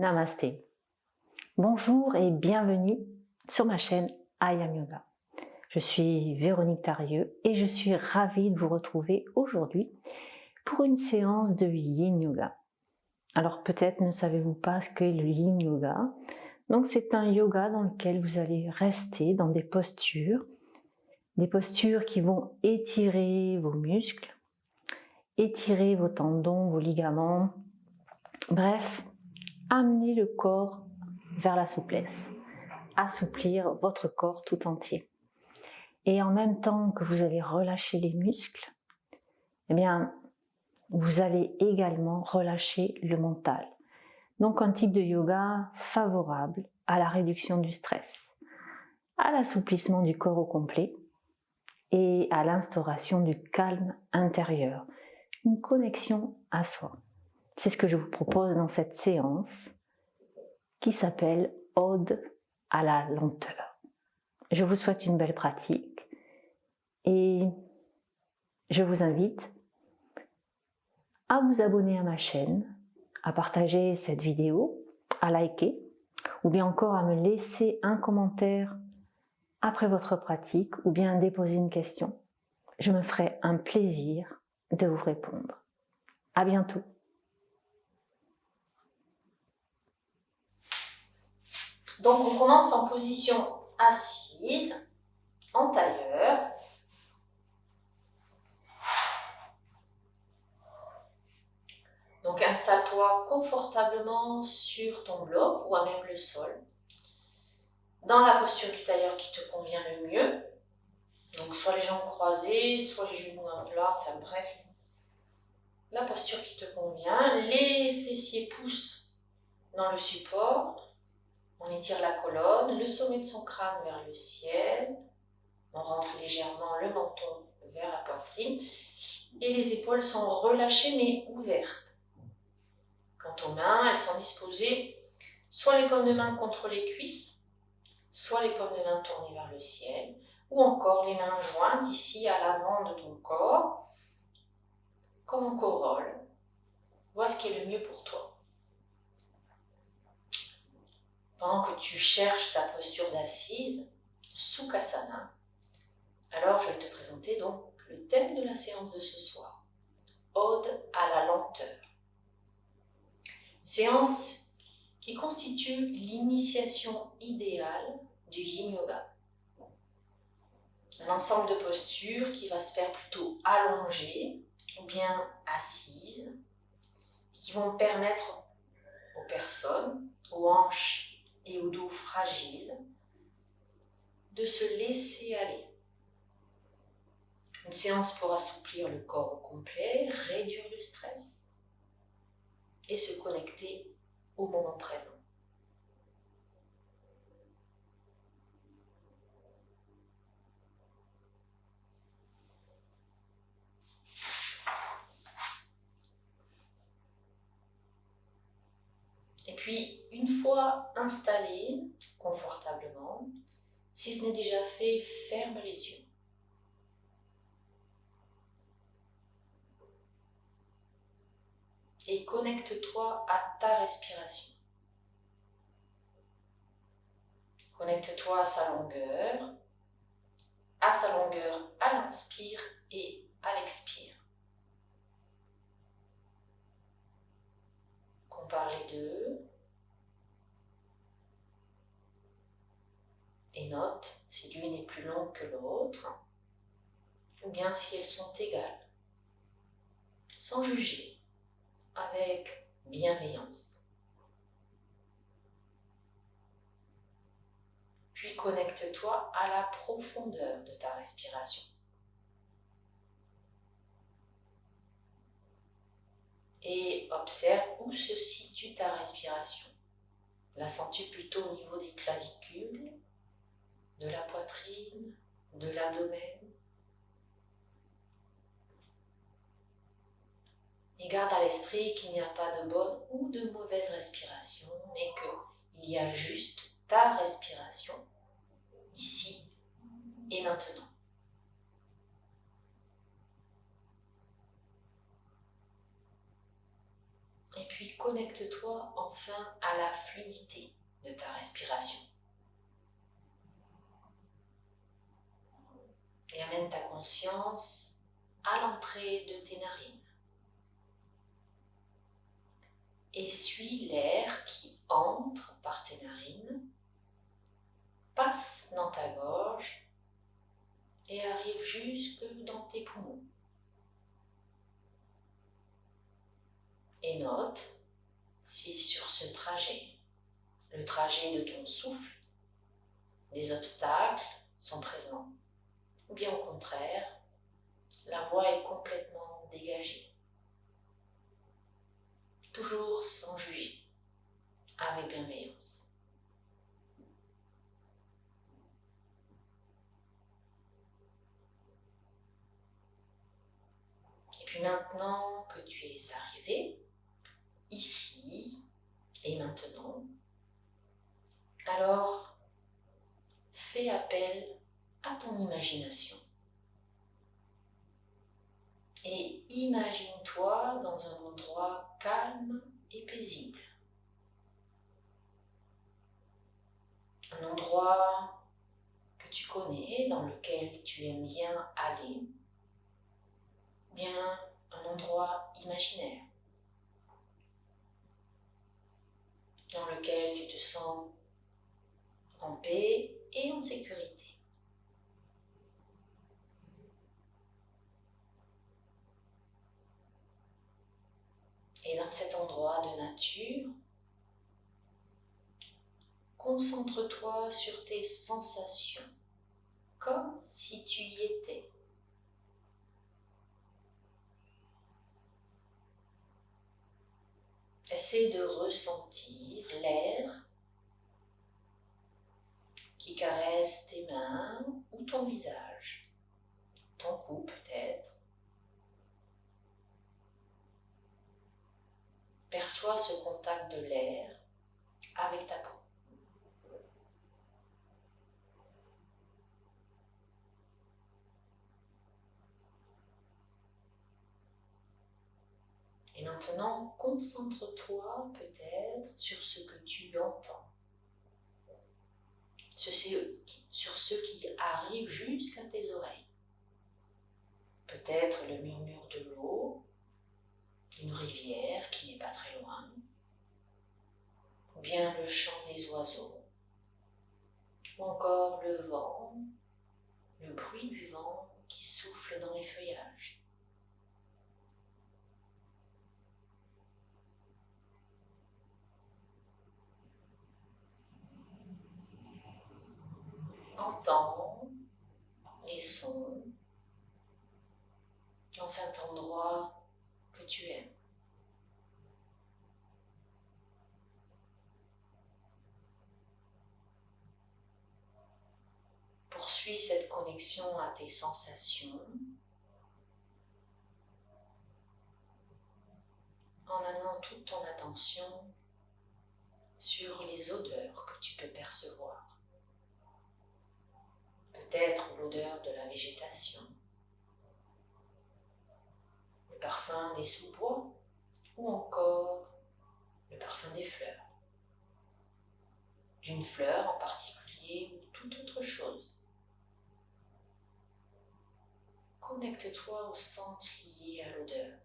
Namasté. Bonjour et bienvenue sur ma chaîne I Am Yoga. Je suis Véronique Tarieux et je suis ravie de vous retrouver aujourd'hui pour une séance de Yin Yoga. Alors peut-être ne savez-vous pas ce qu'est le Yin Yoga. Donc c'est un yoga dans lequel vous allez rester dans des postures qui vont étirer vos muscles, étirer vos tendons, vos ligaments, bref, amener le corps vers la souplesse, assouplir votre corps tout entier. Et en même temps que vous allez relâcher les muscles, eh bien, vous allez également relâcher le mental. Donc un type de yoga favorable à la réduction du stress, à l'assouplissement du corps au complet et à l'instauration du calme intérieur, une connexion à soi. C'est ce que je vous propose dans cette séance qui s'appelle Ode à la lenteur. Je vous souhaite une belle pratique et je vous invite à vous abonner à ma chaîne, à partager cette vidéo, à liker ou bien encore à me laisser un commentaire après votre pratique ou bien déposer une question. Je me ferai un plaisir de vous répondre. À bientôt. Donc on commence en position assise, en tailleur. Donc installe-toi confortablement sur ton bloc ou à même le sol, dans la posture du tailleur qui te convient le mieux. Donc soit les jambes croisées, soit les genoux à plat, enfin bref, la posture qui te convient. Les fessiers poussent dans le support. On étire la colonne, le sommet de son crâne vers le ciel. On rentre légèrement le menton vers la poitrine. Et les épaules sont relâchées mais ouvertes. Quant aux mains, elles sont disposées soit les paumes de main contre les cuisses, soit les paumes de main tournées vers le ciel, ou encore les mains jointes ici à l'avant de ton corps, comme en corolle. Vois ce qui est le mieux pour toi. Pendant que tu cherches ta posture d'assise, Sukhasana, alors je vais te présenter donc le thème de la séance de ce soir, Ode à la lenteur. Une séance qui constitue l'initiation idéale du Yin Yoga. Un ensemble de postures qui va se faire plutôt allongée ou bien assise, qui vont permettre aux personnes, aux hanches et au dos fragiles, de se laisser aller. Une séance pour assouplir le corps au complet, réduire le stress et se connecter au moment présent. Et puis, une fois installé confortablement, si ce n'est déjà fait, ferme les yeux. Et connecte-toi à ta respiration. Connecte-toi à sa longueur à l'inspire et à l'expire. Compare les deux et note si l'une est plus longue que l'autre ou bien si elles sont égales, sans juger, avec bienveillance. Puis connecte-toi à la profondeur de ta respiration. Et observe où se situe ta respiration. La sens-tu plutôt au niveau des clavicules, de la poitrine, de l'abdomen? Et garde à l'esprit qu'il n'y a pas de bonne ou de mauvaise respiration, mais qu'il y a juste ta respiration, ici et maintenant. Et puis connecte-toi enfin à la fluidité de ta respiration. Et amène ta conscience à l'entrée de tes narines. Et suis l'air qui entre par tes narines, passe dans ta gorge et arrive jusque dans tes poumons. Et note si sur ce trajet, le trajet de ton souffle, des obstacles sont présents, ou bien au contraire, la voie est complètement dégagée. Toujours sans juger, avec bienveillance. Et puis maintenant que tu es arrivé, ici et maintenant, alors fais appel à ton imagination. Et imagine-toi dans un endroit calme et paisible. Un endroit que tu connais, dans lequel tu aimes bien aller, ou bien un endroit imaginaire, dans lequel tu te sens en paix et en sécurité. Et dans cet endroit de nature, concentre-toi sur tes sensations, comme si tu y étais. Essaie de ressentir l'air qui caresse tes mains ou ton visage, ton cou peut-être. Perçois ce contact de l'air avec ta peau. Et maintenant, concentre-toi peut-être sur ce que tu entends, sur ce qui arrive jusqu'à tes oreilles. Peut-être le murmure de l'eau, une rivière qui n'est pas très loin, ou bien le chant des oiseaux, ou encore le vent, le bruit du vent qui souffle dans les feuillages. Entends les sons dans cet endroit que tu aimes. Poursuis cette connexion à tes sensations en amenant toute ton attention sur les odeurs que tu peux percevoir. Peut-être l'odeur de la végétation, le parfum des sous-bois ou encore le parfum des fleurs, d'une fleur en particulier ou toute autre chose. Connecte-toi aux sens liés à l'odeur,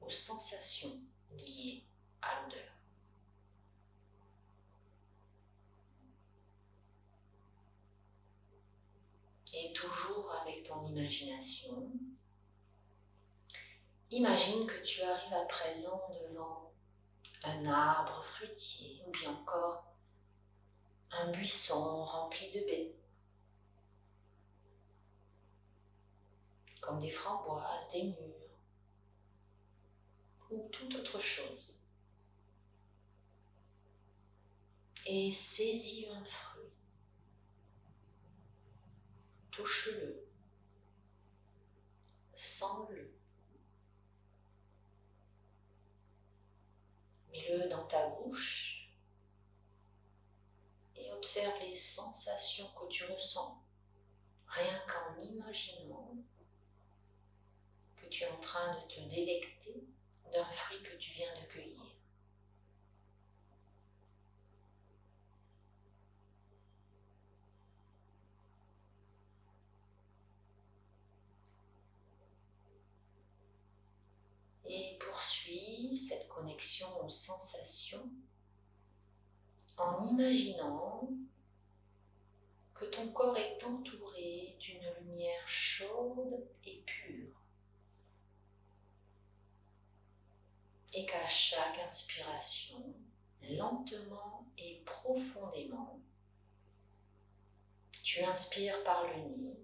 aux sensations liées à l'odeur. Et toujours avec ton imagination, imagine que tu arrives à présent devant un arbre fruitier ou bien encore un buisson rempli de baies, comme des framboises, des mûres ou toute autre chose. Et saisis un fruit, touche-le, sens-le, mets-le dans ta bouche et observe les sensations que tu ressens, rien qu'en imaginant que tu es en train de te délecter d'un fruit que tu viens de cueillir. Et poursuis cette connexion aux sensations en imaginant que ton corps est entouré d'une lumière chaude et pure et qu'à chaque inspiration, lentement et profondément, tu inspires par le nez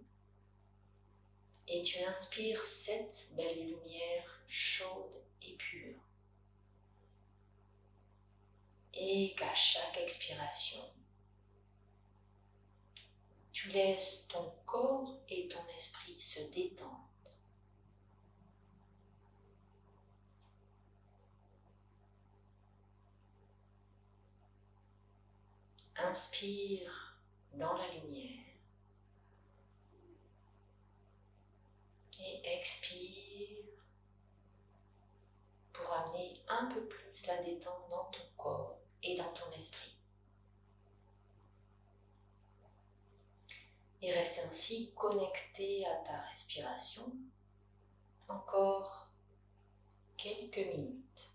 et tu inspires cette belle lumière chaude et pure. Et qu'à chaque expiration, tu laisses ton corps et ton esprit se détendre. Inspire dans la lumière et expire pour amener un peu plus la détente dans ton corps et dans ton esprit. Et reste ainsi connecté à ta respiration encore quelques minutes.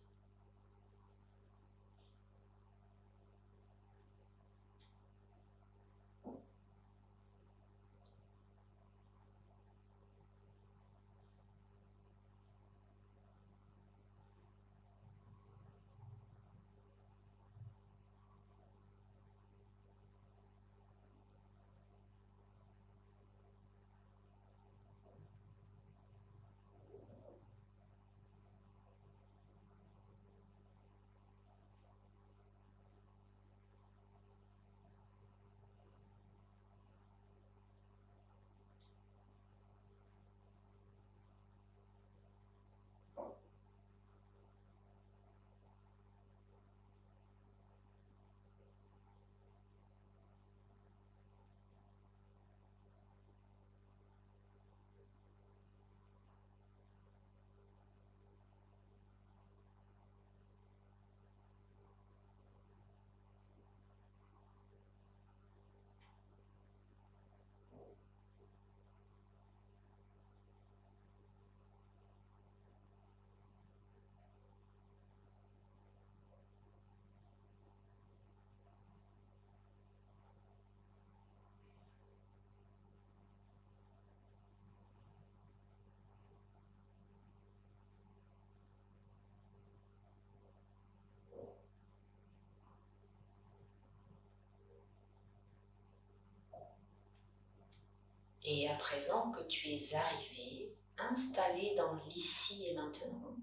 Et à présent que tu es arrivé, installé dans l'ici et maintenant,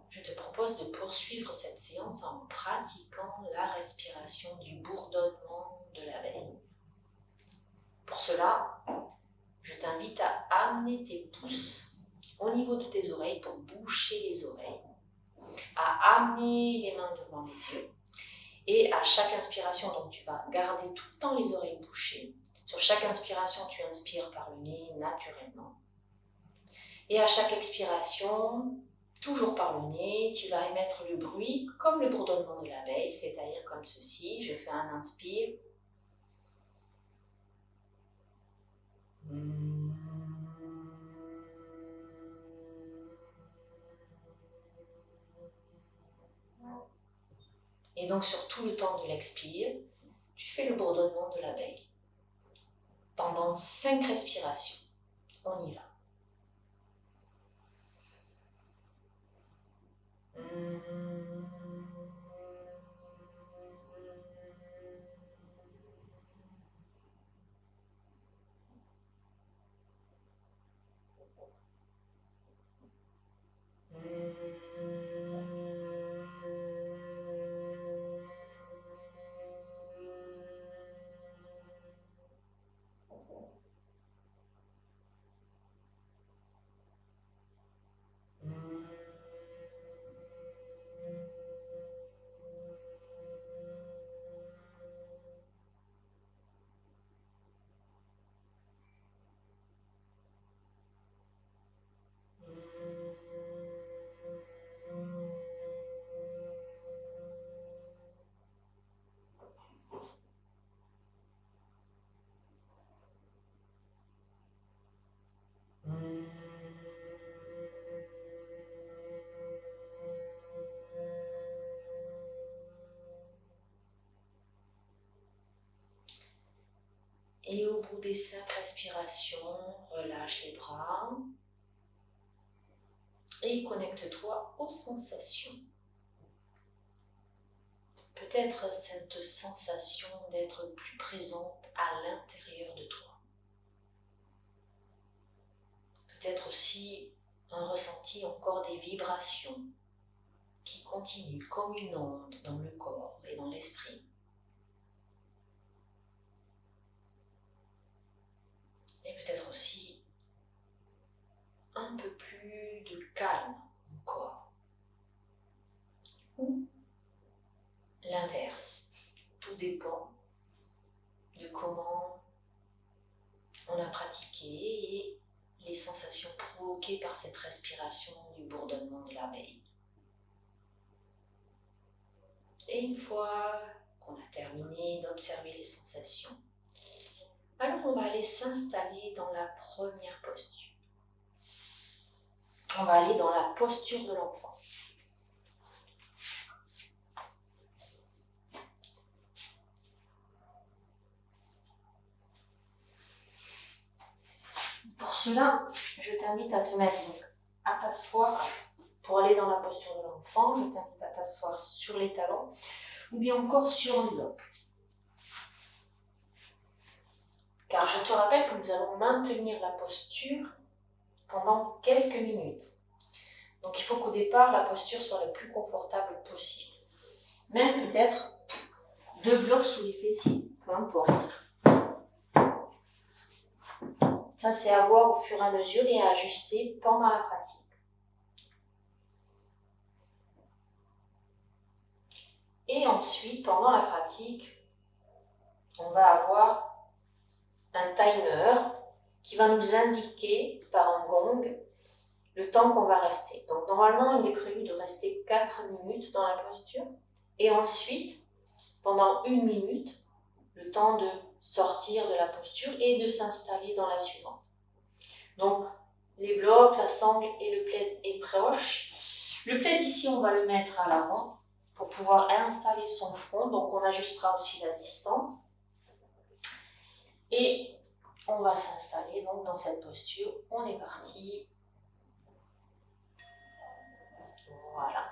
je te propose de poursuivre cette séance en pratiquant la respiration du bourdonnement de l'abeille. Pour cela, je t'invite à amener tes pouces au niveau de tes oreilles pour boucher les oreilles, à amener les mains devant les yeux et à chaque inspiration, donc tu vas garder tout le temps les oreilles bouchées. Sur chaque inspiration, tu inspires par le nez naturellement. Et à chaque expiration, toujours par le nez, tu vas émettre le bruit comme le bourdonnement de l'abeille, c'est-à-dire comme ceci. Je fais un inspire. Et donc sur tout le temps de l'expire, tu fais le bourdonnement de l'abeille. Pendant 5 respirations. On y va. Et au bout des 5 respirations, relâche les bras et connecte-toi aux sensations. Peut-être cette sensation d'être plus présente à l'intérieur de toi. Peut-être aussi un ressenti encore des vibrations qui continuent comme une onde dans le corps et dans l'esprit. Et peut-être aussi un peu plus de calme encore. Ou l'inverse. Tout dépend de comment on a pratiqué et les sensations provoquées par cette respiration du bourdonnement de l'abeille. Et une fois qu'on a terminé d'observer les sensations, alors on va aller s'installer dans la première posture. On va aller dans la posture de l'enfant. Pour cela, je t'invite à te mettre à t'asseoir. Pour aller dans la posture de l'enfant, je t'invite à t'asseoir sur les talons ou bien encore sur un bloc. Car je te rappelle que nous allons maintenir la posture pendant quelques minutes. Donc il faut qu'au départ, la posture soit la plus confortable possible. Même peut-être 2 blocs sous les fessiers, peu importe. Ça, c'est à voir au fur et à mesure et à ajuster pendant la pratique. Et ensuite, pendant la pratique, on va avoir un timer qui va nous indiquer par un gong le temps qu'on va rester. Donc normalement, il est prévu de rester 4 minutes dans la posture et ensuite, pendant 1 minute, le temps de sortir de la posture et de s'installer dans la suivante. Donc, les blocs, la sangle et le plaid est proche. Le plaid ici, on va le mettre à l'avant pour pouvoir installer son front. Donc, on ajustera aussi la distance. Et on va s'installer donc dans cette posture. On est parti. Voilà.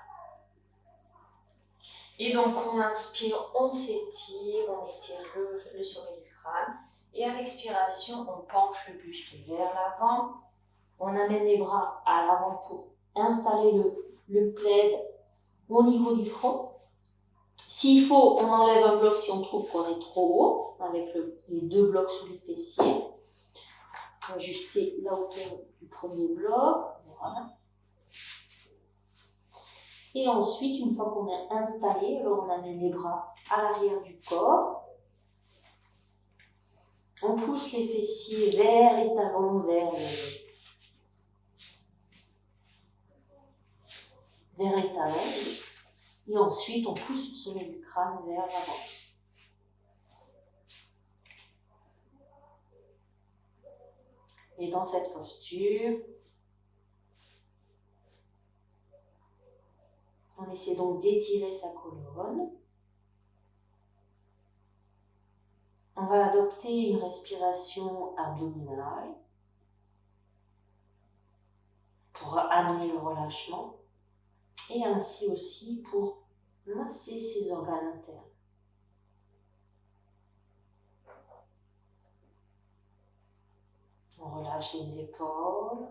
Et donc, on inspire, on s'étire, on étire le sommet du crâne. Et à l'expiration, on penche le buste vers l'avant. On amène les bras à l'avant pour installer le plaid au niveau du front. S'il faut, on enlève un bloc si on trouve qu'on est trop haut, avec les 2 blocs sous les fessiers. On va ajuster la hauteur du premier bloc. Voilà. Et ensuite, une fois qu'on est installé, alors on amène les bras à l'arrière du corps. On pousse les fessiers vers les talons, vers les talons. Et ensuite, on pousse le sommet du crâne vers l'avant. Et dans cette posture, on essaie donc d'étirer sa colonne. On va adopter une respiration abdominale pour amener le relâchement et ainsi aussi pour masser ses organes internes. On relâche les épaules.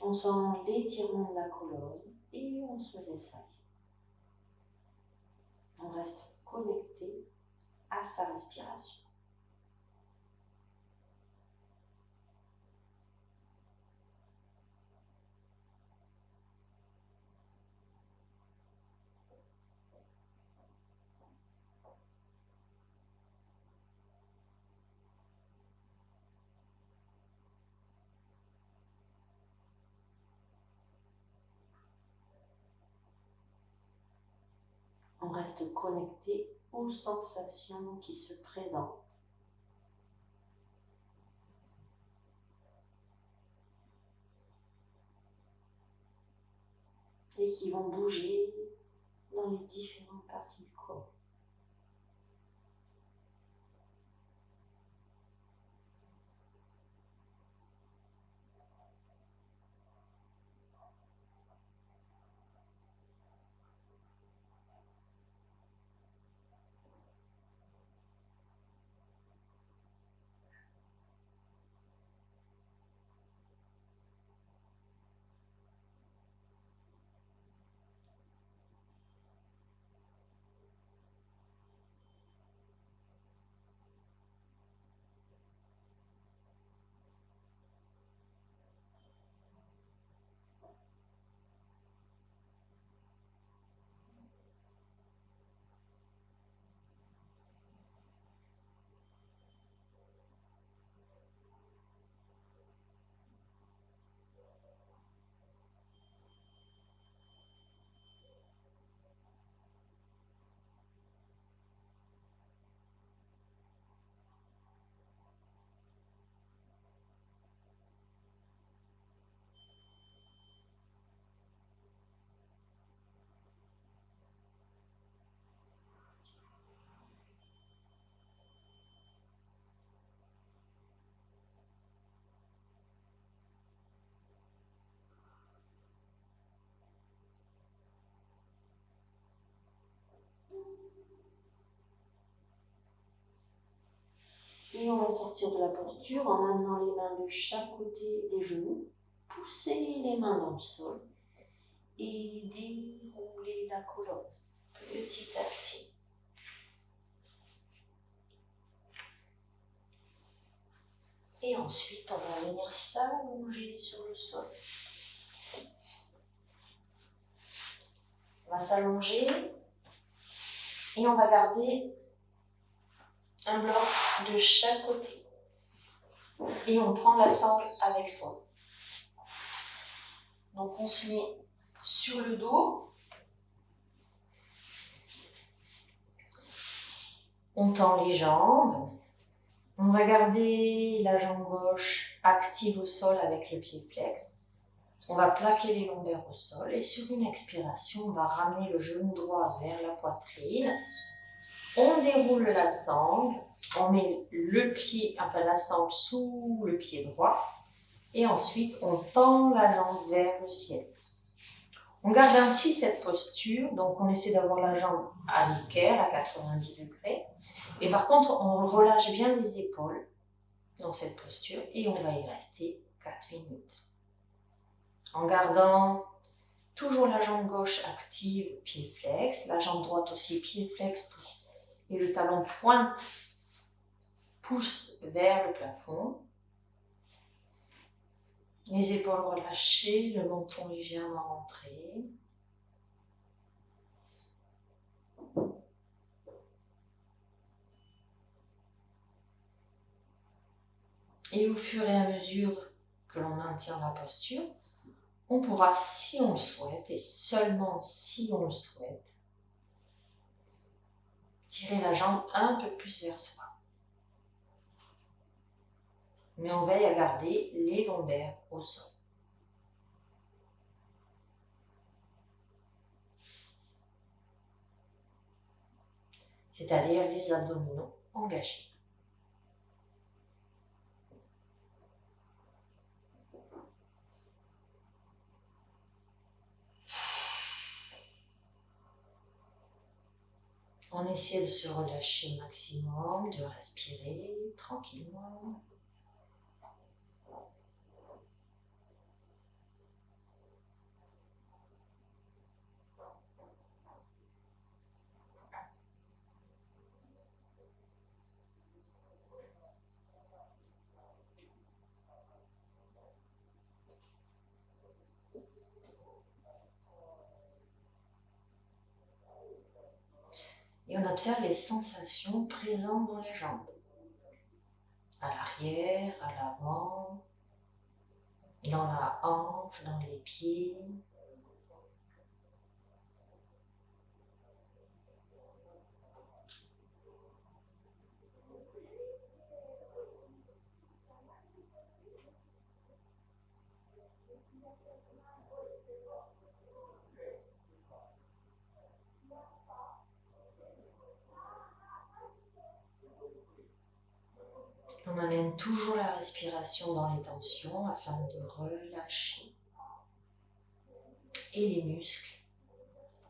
On sent l'étirement de la colonne et on se laisse aller. On reste connecté à sa respiration. On reste connecté aux sensations qui se présentent. et qui vont bouger dans les différentes parties du corps. Et on va sortir de la posture en amenant les mains de chaque côté des genoux, pousser les mains dans le sol et dérouler la colonne petit à petit. Et ensuite, on va venir s'allonger sur le sol. On va s'allonger et on va garder un bloc de chaque côté. Et on prend la sangle avec soi. Donc on se met sur le dos. On tend les jambes. On va garder la jambe gauche active au sol avec le pied flex. On va plaquer les lombaires au sol et sur une expiration, on va ramener le genou droit vers la poitrine. On déroule la sangle, on met la sangle sous le pied droit et ensuite on tend la jambe vers le ciel. On garde ainsi cette posture, donc on essaie d'avoir la jambe à l'équerre à 90 degrés. Et par contre, on relâche bien les épaules dans cette posture et on va y rester 4 minutes. En gardant toujours la jambe gauche active, pied flex, la jambe droite aussi, pied flex, et le talon pointe, pousse vers le plafond. Les épaules relâchées, le menton légèrement rentré. Et au fur et à mesure que l'on maintient la posture, on pourra, si on le souhaite, et seulement si on le souhaite, tirer la jambe un peu plus vers soi. Mais on veille à garder les lombaires au sol. C'est-à-dire les abdominaux engagés. On essaie de se relâcher au maximum, de respirer tranquillement. Et on observe les sensations présentes dans les jambes. À l'arrière, à l'avant, dans la hanche, dans les pieds. On amène toujours la respiration dans les tensions afin de relâcher et les muscles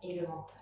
et le mental.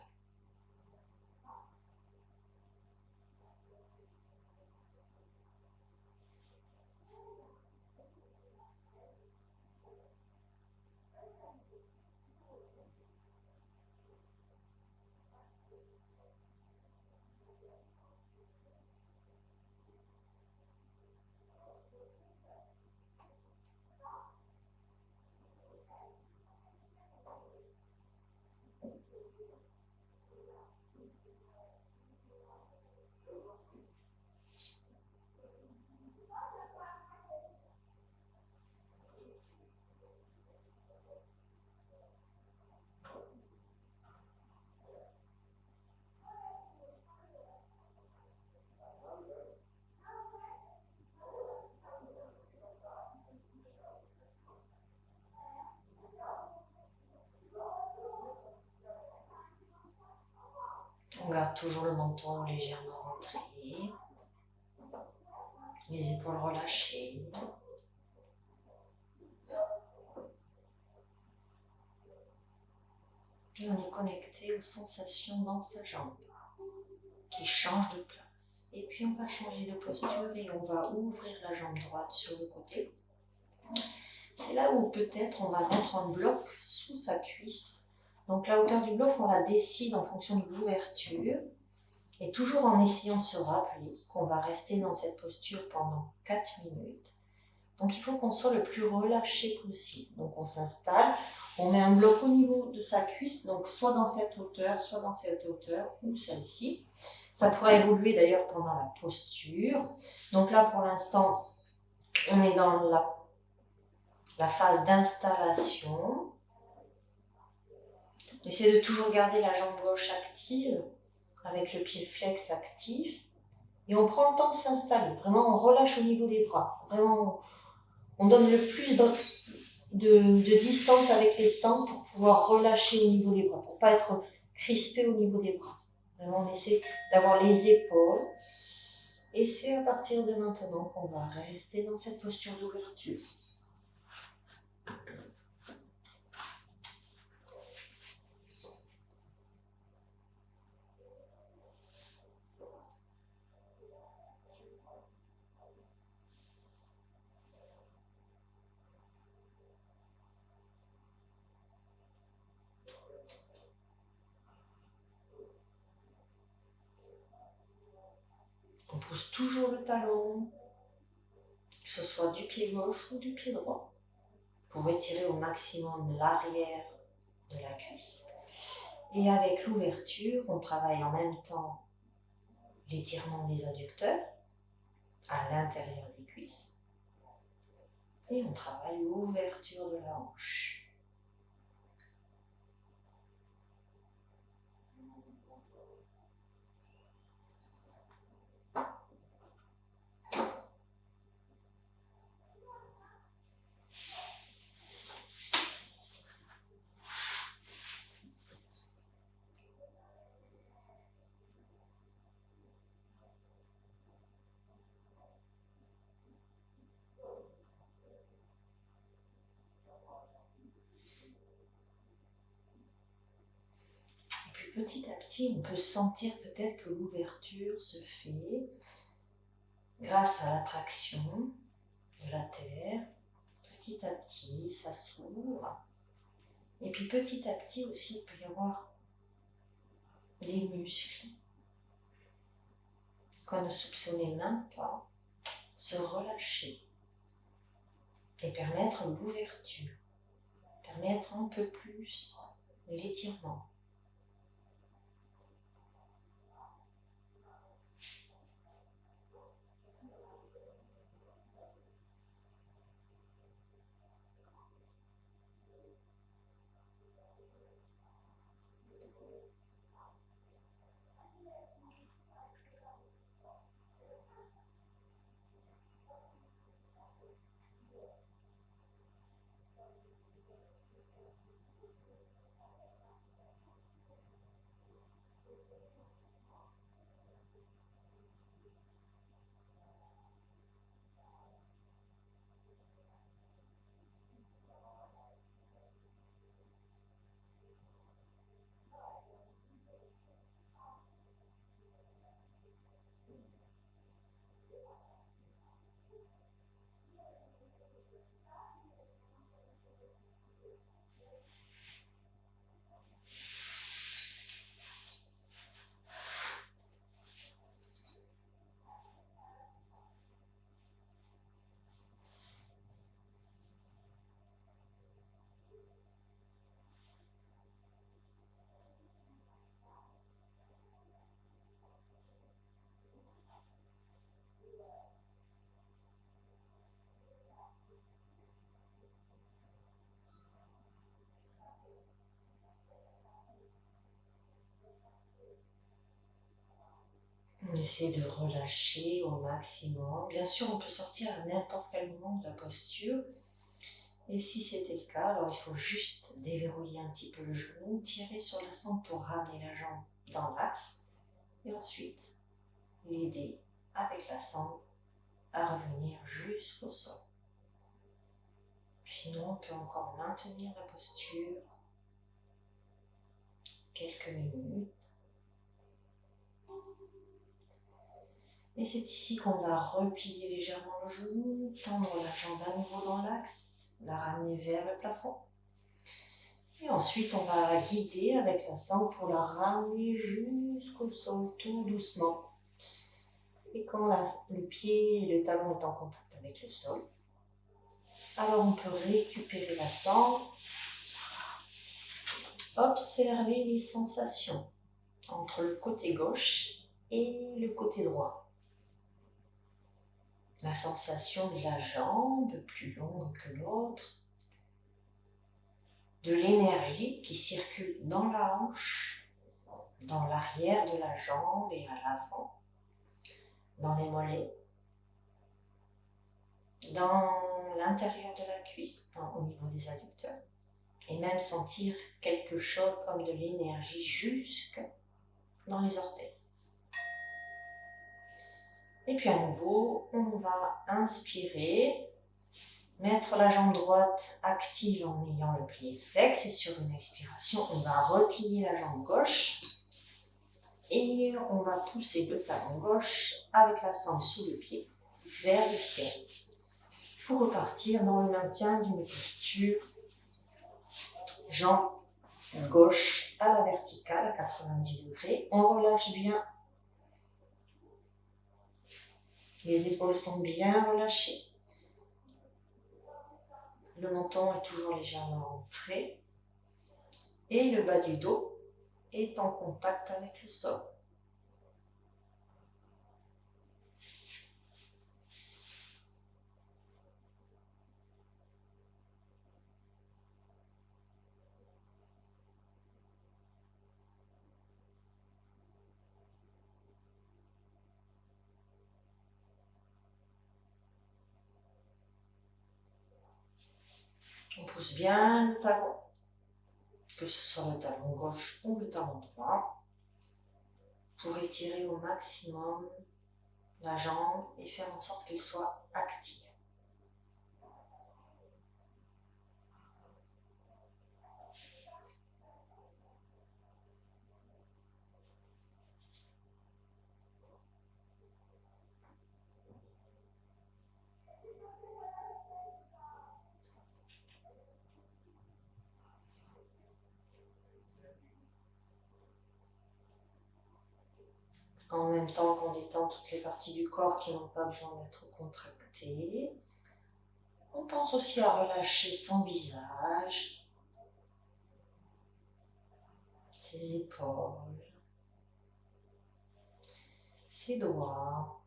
On garde toujours le menton légèrement rentré, les épaules relâchées. Et on est connecté aux sensations dans sa jambe qui change de place. Et puis on va changer de posture et on va ouvrir la jambe droite sur le côté. C'est là où peut-être on va mettre un bloc sous sa cuisse. Donc la hauteur du bloc, on la décide en fonction de l'ouverture. Et toujours en essayant de se rappeler qu'on va rester dans cette posture pendant 4 minutes. Donc il faut qu'on soit le plus relâché possible. Donc on s'installe, on met un bloc au niveau de sa cuisse, donc soit dans cette hauteur, soit dans cette hauteur, ou celle-ci. Ça pourra évoluer d'ailleurs pendant la posture. Donc là pour l'instant, on est dans la phase d'installation. Essayez de toujours garder la jambe gauche active, avec le pied flex actif. Et on prend le temps de s'installer. Vraiment, on relâche au niveau des bras. Vraiment, on donne le plus de distance avec les sangs pour pouvoir relâcher au niveau des bras, pour ne pas être crispé au niveau des bras. Vraiment, on essaie d'avoir les épaules. Et c'est à partir de maintenant qu'on va rester dans cette posture d'ouverture. On pousse toujours le talon, que ce soit du pied gauche ou du pied droit, pour étirer au maximum l'arrière de la cuisse. Et avec l'ouverture, on travaille en même temps l'étirement des adducteurs à l'intérieur des cuisses et on travaille l'ouverture de la hanche. Petit à petit, on peut sentir peut-être que l'ouverture se fait grâce à l'attraction de la terre. Petit à petit, ça s'ouvre. Et puis petit à petit aussi, il peut y avoir des muscles qu'on ne soupçonnait même pas se relâcher et permettre l'ouverture, permettre un peu plus l'étirement. On essaie de relâcher au maximum. Bien sûr, on peut sortir à n'importe quel moment de la posture. Et si c'était le cas, alors il faut juste déverrouiller un petit peu le genou, tirer sur la sangle pour ramener la jambe dans l'axe. Et ensuite, l'aider avec la sangle à revenir jusqu'au sol. Sinon, on peut encore maintenir la posture quelques minutes. Et c'est ici qu'on va replier légèrement le genou, tendre la jambe à nouveau dans l'axe, la ramener vers le plafond. Et ensuite, on va guider avec la sangle pour la ramener jusqu'au sol, tout doucement. Et quand le pied et le talon est en contact avec le sol, alors on peut récupérer la sangle, observer les sensations entre le côté gauche et le côté droit. La sensation de la jambe plus longue que l'autre, de l'énergie qui circule dans la hanche, dans l'arrière de la jambe et à l'avant, dans les mollets, dans l'intérieur de la cuisse, au niveau des adducteurs, et même sentir quelque chose comme de l'énergie jusque dans les orteils. Et puis à nouveau, on va inspirer, mettre la jambe droite active en ayant le pied flex, et sur une expiration, on va replier la jambe gauche et on va pousser le talon gauche avec la sangle sous le pied vers le ciel pour repartir dans le maintien d'une posture jambe gauche à la verticale à 90 degrés. On relâche bien. Les épaules sont bien relâchées. Le menton est toujours légèrement rentré. Et le bas du dos est en contact avec le sol. On pousse bien le talon, que ce soit le talon gauche ou le talon droit, pour étirer au maximum la jambe et faire en sorte qu'elle soit active. En même temps qu'on détend toutes les parties du corps qui n'ont pas besoin d'être contractées, on pense aussi à relâcher son visage, ses épaules, ses doigts.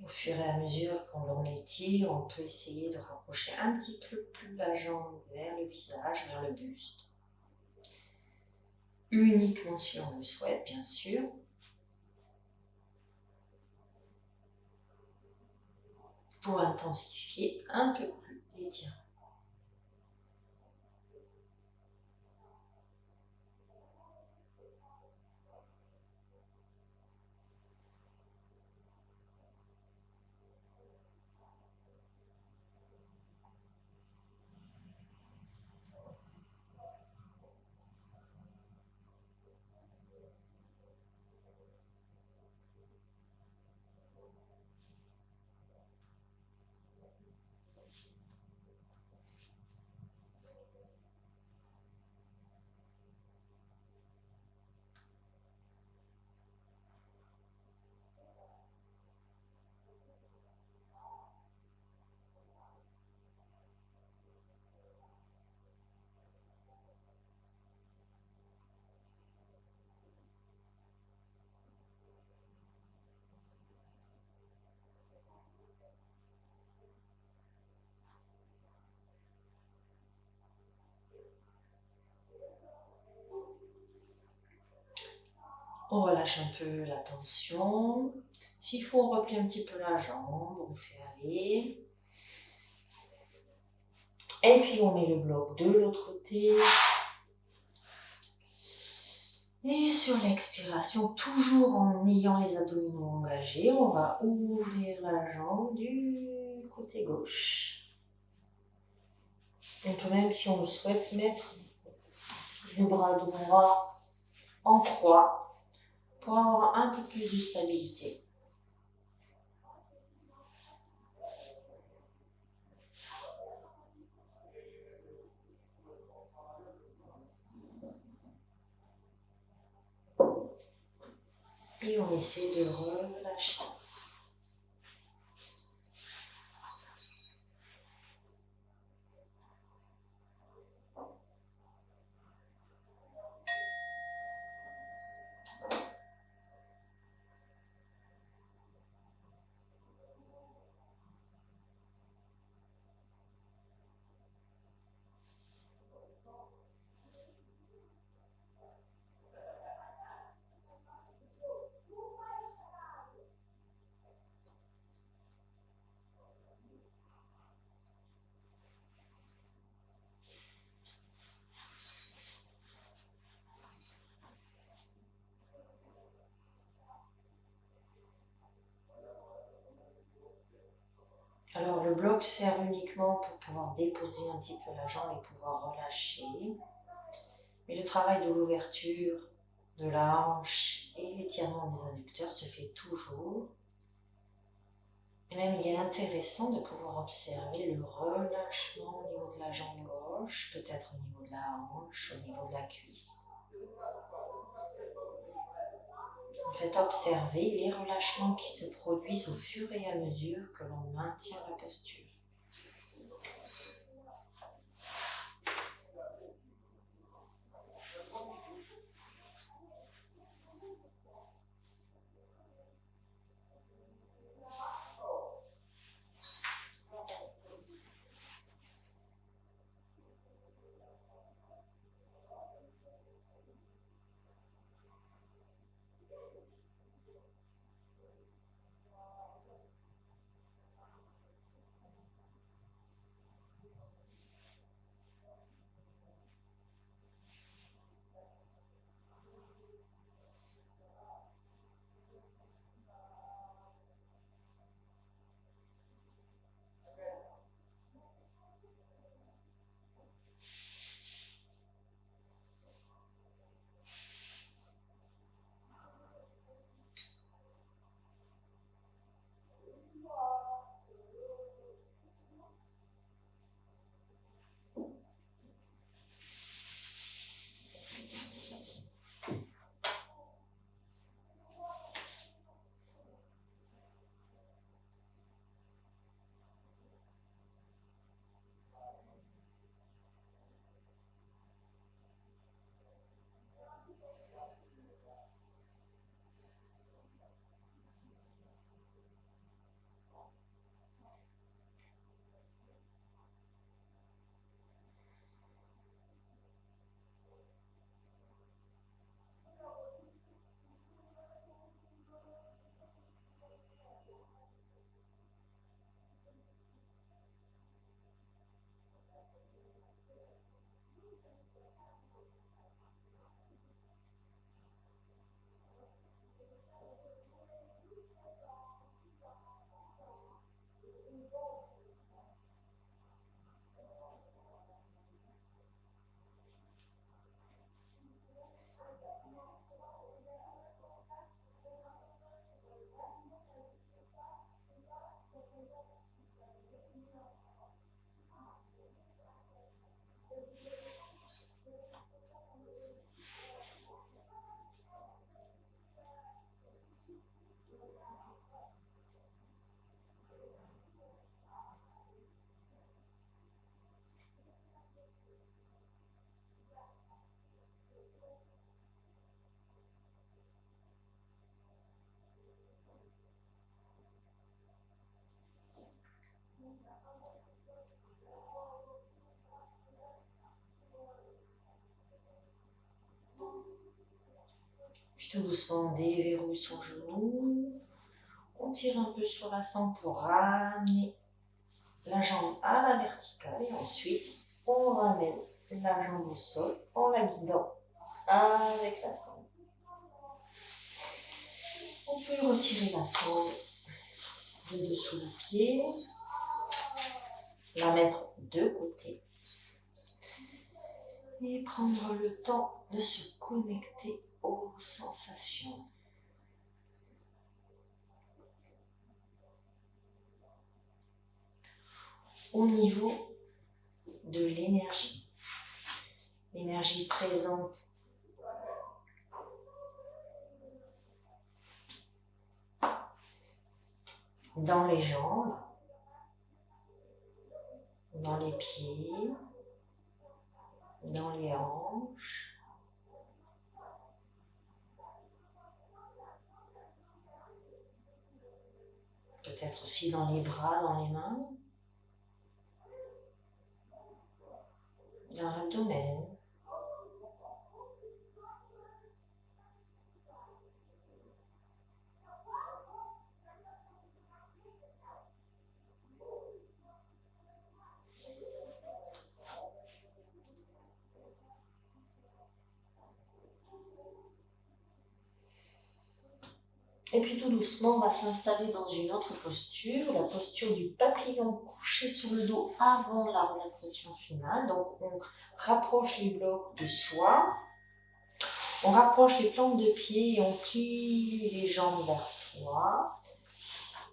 Au fur et à mesure qu'on étire, on peut essayer de rapprocher un petit peu plus la jambe vers le visage, vers le buste. Uniquement si on le souhaite, bien sûr. Pour intensifier un peu plus l'étirement. On relâche un peu la tension. S'il faut, on replie un petit peu la jambe, on fait aller. Et puis on met le bloc de l'autre côté. Et sur l'expiration, toujours en ayant les abdominaux engagés, on va ouvrir la jambe du côté gauche. On peut même, si on le souhaite, mettre le bras droit en croix pour avoir un peu plus de stabilité. Et on essaie de relâcher. Alors le bloc sert uniquement pour pouvoir déposer un petit peu la jambe et pouvoir relâcher. Mais le travail de l'ouverture de la hanche et l'étirement des adducteurs se fait toujours. Et même il est intéressant de pouvoir observer le relâchement au niveau de la jambe gauche, peut-être au niveau de la hanche, au niveau de la cuisse. En fait, observer les relâchements qui se produisent au fur et à mesure que l'on maintient la posture. tout doucement, on déverrouille son genou. On tire un peu sur la sangle pour ramener la jambe à la verticale. Et ensuite, on ramène la jambe au sol en la guidant avec la sangle. On peut retirer la sangle de dessous le pied, la mettre de côté et prendre le temps de se connecter aux sensations. Au niveau de l'énergie présente dans les jambes, dans les pieds, dans les hanches, peut-être aussi dans les bras, dans les mains, dans l'abdomen. Et puis tout doucement, on va s'installer dans une autre posture, la posture du papillon couché sur le dos avant la relaxation finale. Donc on rapproche les blocs de soi, on rapproche les plantes de pied et on plie les jambes vers soi.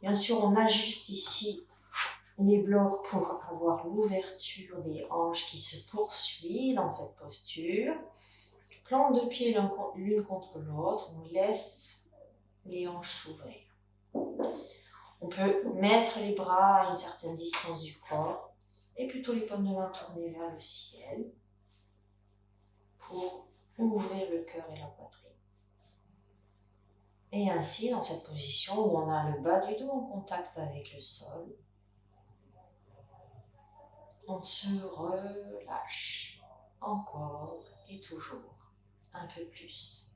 Bien sûr, on ajuste ici les blocs pour avoir l'ouverture des hanches qui se poursuit dans cette posture. Plantes de pied l'une contre l'autre, on laisse les hanches s'ouvrir. On peut mettre les bras à une certaine distance du corps et plutôt les paumes de main tournées vers le ciel pour ouvrir le cœur et la poitrine. Et ainsi, dans cette position où on a le bas du dos en contact avec le sol, on se relâche encore et toujours un peu plus.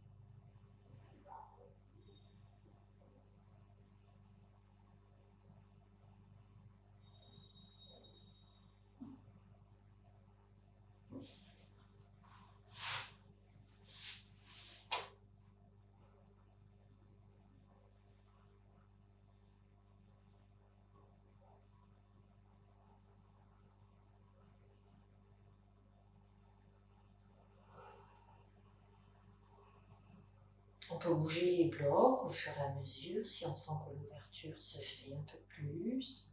On peut bouger les blocs au fur et à mesure si on sent que l'ouverture se fait un peu plus.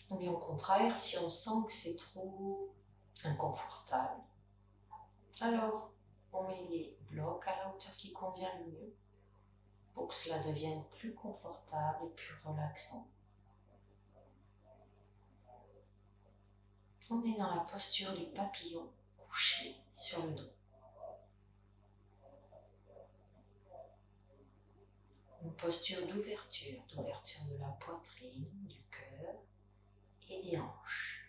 Ou bien au contraire, si on sent que c'est trop inconfortable, alors on met les blocs à la hauteur qui convient le mieux pour que cela devienne plus confortable et plus relaxant. On est dans la posture du papillon couché sur le dos. Une posture d'ouverture de la poitrine, du cœur et des hanches.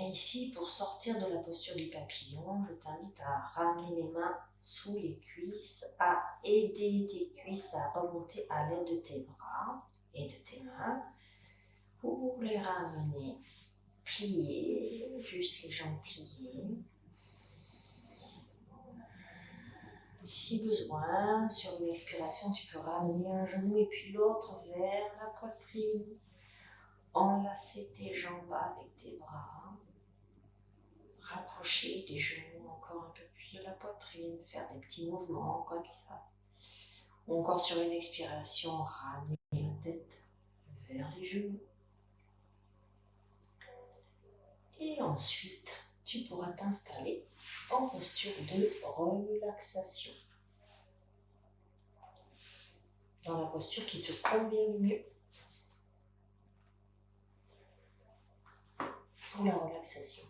Et ici, pour sortir de la posture du papillon, je t'invite à ramener les mains sous les cuisses, à aider tes cuisses à remonter à l'aide de tes bras et de tes mains pour les ramener pliées, juste les jambes pliées. Si besoin, sur une expiration, tu peux ramener un genou et puis l'autre vers la poitrine. Enlacer tes jambes avec tes bras. Rapprocher les genoux encore un peu plus de la poitrine. Faire des petits mouvements comme ça. Ou encore sur une expiration, ramener la tête vers les genoux. Et ensuite, tu pourras t'installer en posture de relaxation. Dans la posture qui te convient le mieux pour la relaxation.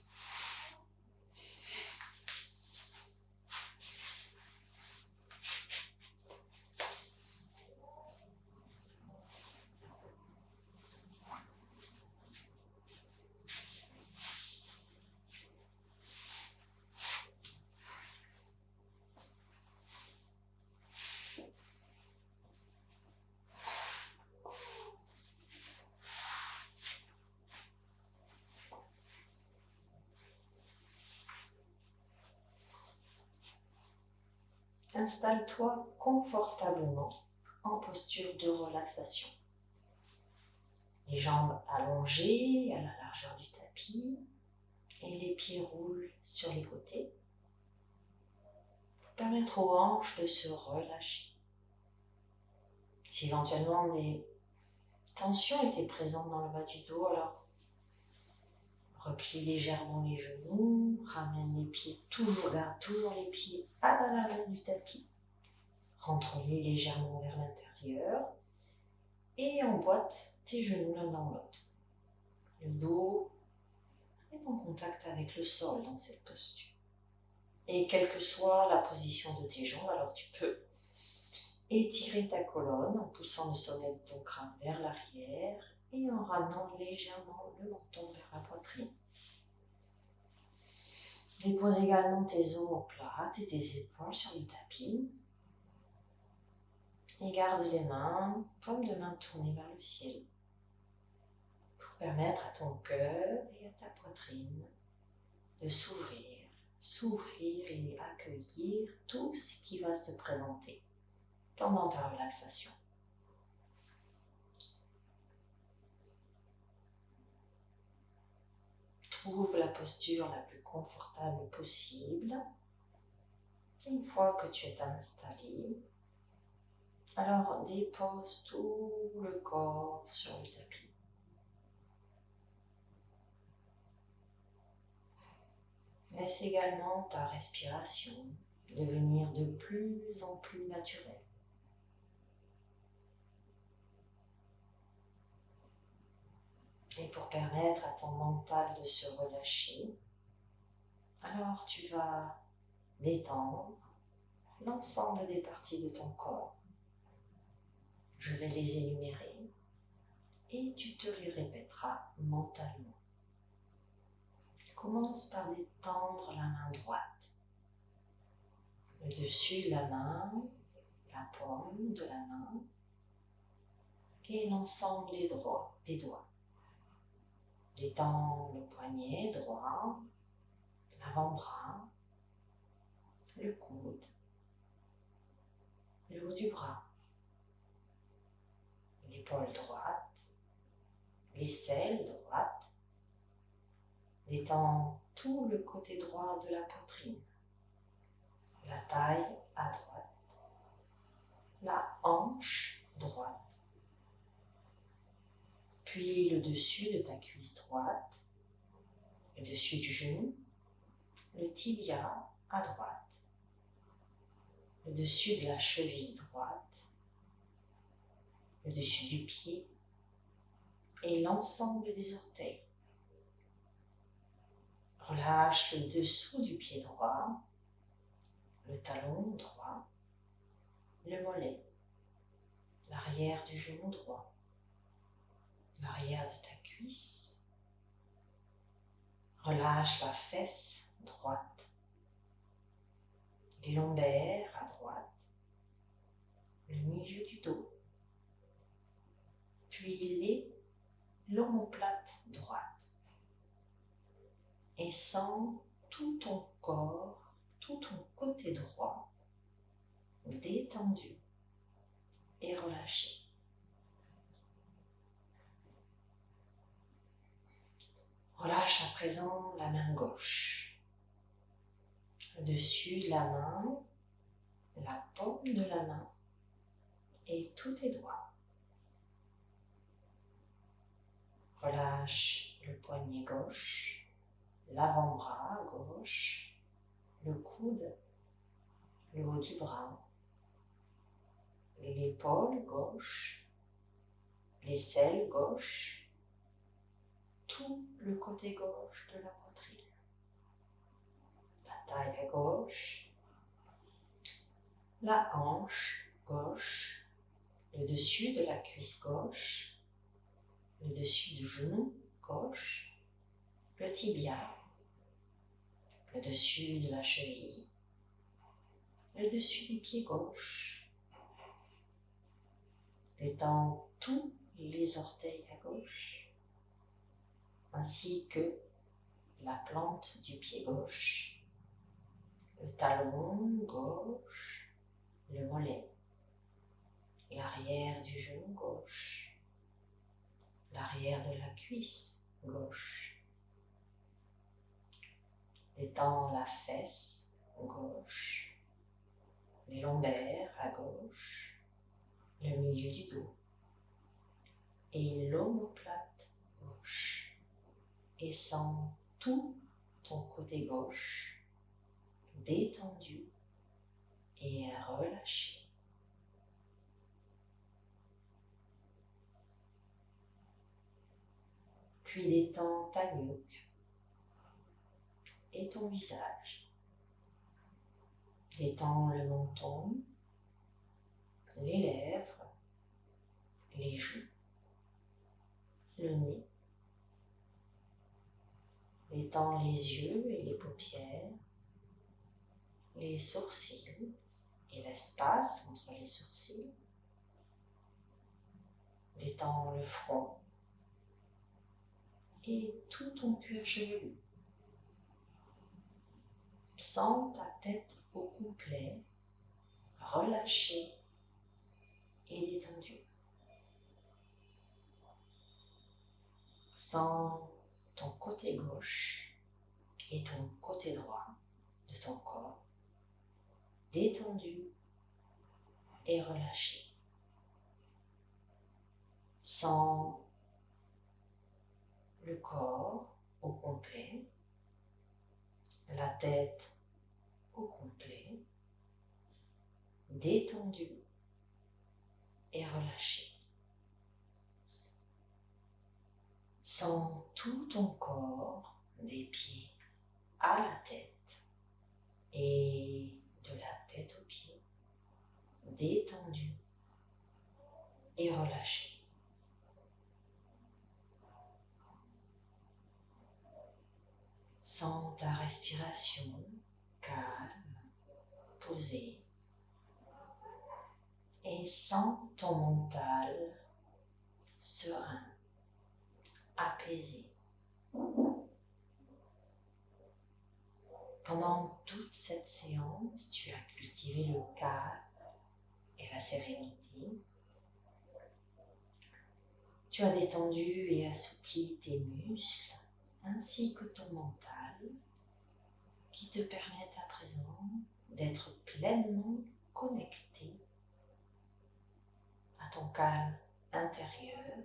Installe-toi confortablement en posture de relaxation. Les jambes allongées à la largeur du tapis et les pieds roulent sur les côtés pour permettre aux hanches de se relâcher. Si éventuellement des tensions étaient présentes dans le bas du dos, alors replie légèrement les genoux, ramène les pieds garde toujours les pieds à la largeur du tapis. Rentre-les légèrement vers l'intérieur et emboîte tes genoux l'un dans l'autre. Le dos est en contact avec le sol dans cette posture. Et quelle que soit la position de tes jambes, alors tu peux étirer ta colonne en poussant le sommet de ton crâne vers l'arrière et en ramenant légèrement le menton vers la poitrine. Dépose également tes omoplates et tes épaules sur le tapis. Et garde les mains, paumes de main tournées vers le ciel. Pour permettre à ton cœur et à ta poitrine de s'ouvrir et accueillir tout ce qui va se présenter pendant ta relaxation. Trouve la posture la plus confortable possible. Une fois que tu es installé, alors dépose tout le corps sur le tapis. Laisse également ta respiration devenir de plus en plus naturelle. Et pour permettre à ton mental de se relâcher, alors tu vas détendre l'ensemble des parties de ton corps. Je vais les énumérer et tu te les répéteras mentalement. Commence par détendre la main droite, le dessus de la main, la paume de la main et l'ensemble des doigts. Détends le poignet droit, l'avant-bras, le coude, le haut du bras, l'épaule droite, l'aisselle droite. Détends tout le côté droit de la poitrine, la taille à droite, la hanche droite, puis le dessus de ta cuisse droite, le dessus du genou, le tibia à droite, le dessus de la cheville droite, le dessus du pied et l'ensemble des orteils. Relâche le dessous du pied droit, le talon droit, le mollet, l'arrière du genou droit, l'arrière de ta cuisse. Relâche la fesse droite, les lombaires à droite, le milieu du dos, puis l'omoplate droite. Et sens tout ton corps, tout ton côté droit détendu et relâché. Relâche à présent la main gauche, le dessus de la main, la paume de la main et tous tes doigts. Relâche le poignet gauche, l'avant-bras gauche, le coude, le haut du bras, l'épaule gauche, l'aisselle gauche, tout le côté gauche de la poitrine, la taille à gauche, la hanche gauche, le dessus de la cuisse gauche, le dessus du genou gauche, le tibia, le dessus de la cheville, le dessus du pied gauche. Détends tous les orteils à gauche, ainsi que la plante du pied gauche, le talon gauche, le mollet, l'arrière du genou gauche, l'arrière de la cuisse gauche. Détends la fesse gauche, les lombaires à gauche, le milieu du dos et l'omoplate gauche. Et sens tout ton côté gauche détendu et relâché. Puis détends ta nuque et ton visage. Détends le menton, les lèvres, les joues, le nez. Détends les yeux et les paupières, les sourcils et l'espace entre les sourcils. Détends le front et tout ton cuir chevelu. Sens ta tête au complet, relâchée et détendue. Sens ton côté gauche et ton côté droit de ton corps détendu et relâché. Sens le corps au complet, la tête au complet, détendu et relâché. Sens tout ton corps, des pieds à la tête et de la tête aux pieds, détendu et relâché. Sens ta respiration calme, posée, et sens ton mental serein, apaisé. Pendant toute cette séance, tu as cultivé le calme et la sérénité. Tu as détendu et assoupli tes muscles ainsi que ton mental qui te permettent à présent d'être pleinement connecté à ton calme intérieur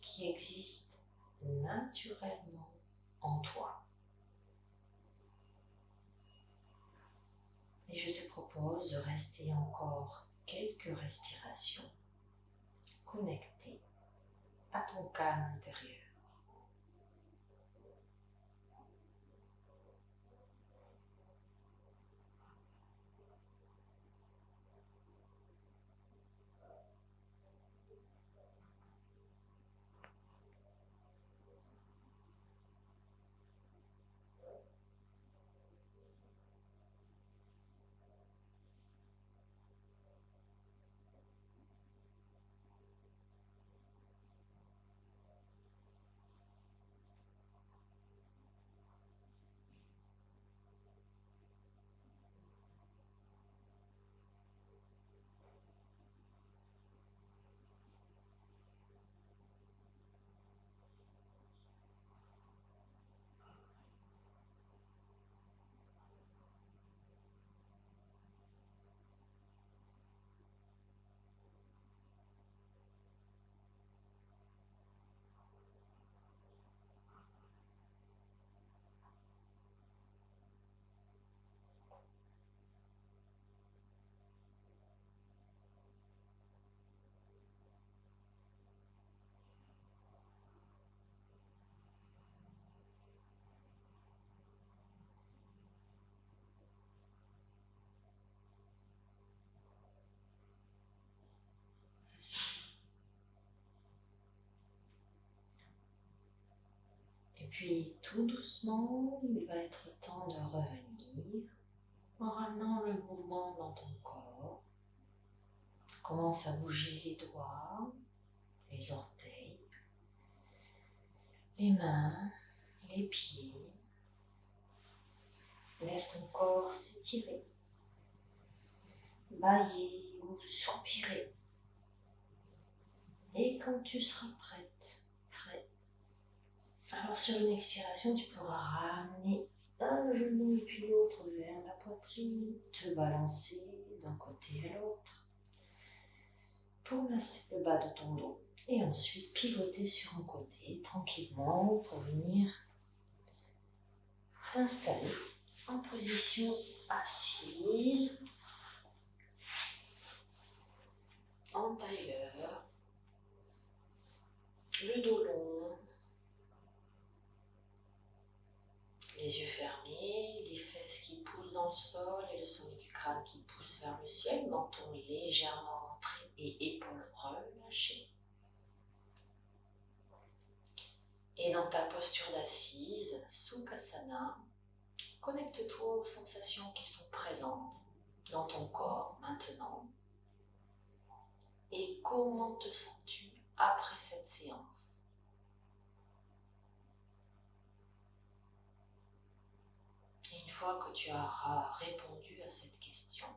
qui existe naturellement en toi. Et je te propose de rester encore quelques respirations connectées à ton calme intérieur. Et puis tout doucement, il va être temps de revenir en ramenant le mouvement dans ton corps. Commence à bouger les doigts, les orteils, les mains, les pieds. Laisse ton corps s'étirer, bâiller ou soupirer. Et quand tu seras prête, prêt, alors sur une expiration, tu pourras ramener un genou et puis l'autre vers la poitrine, te balancer d'un côté à l'autre pour masser le bas de ton dos et ensuite pivoter sur un côté tranquillement pour venir t'installer en position assise, en tailleur, le dos long, les yeux fermés, les fesses qui poussent dans le sol et le sommet du crâne qui pousse vers le ciel, menton légèrement rentré et épaules relâchées. Et dans ta posture d'assise, Sukhasana, connecte-toi aux sensations qui sont présentes dans ton corps maintenant. Et comment te sens-tu après cette séance ? Et une fois que tu auras répondu à cette question,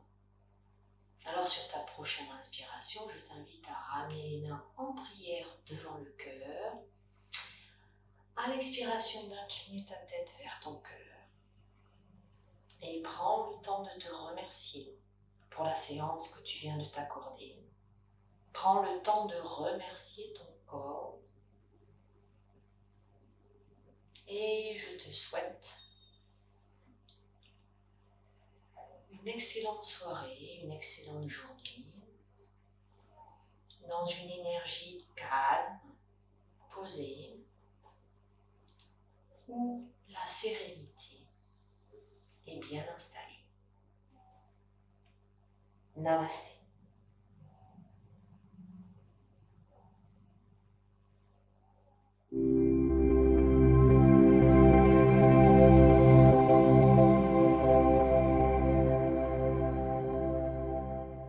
alors sur ta prochaine inspiration, je t'invite à ramener les mains en prière devant le cœur. À l'expiration, d'incliner ta tête vers ton cœur. Et prends le temps de te remercier pour la séance que tu viens de t'accorder. Prends le temps de remercier ton corps. Et je te souhaite une excellente soirée, une excellente journée, dans une énergie calme, posée, où la sérénité est bien installée. Namasté.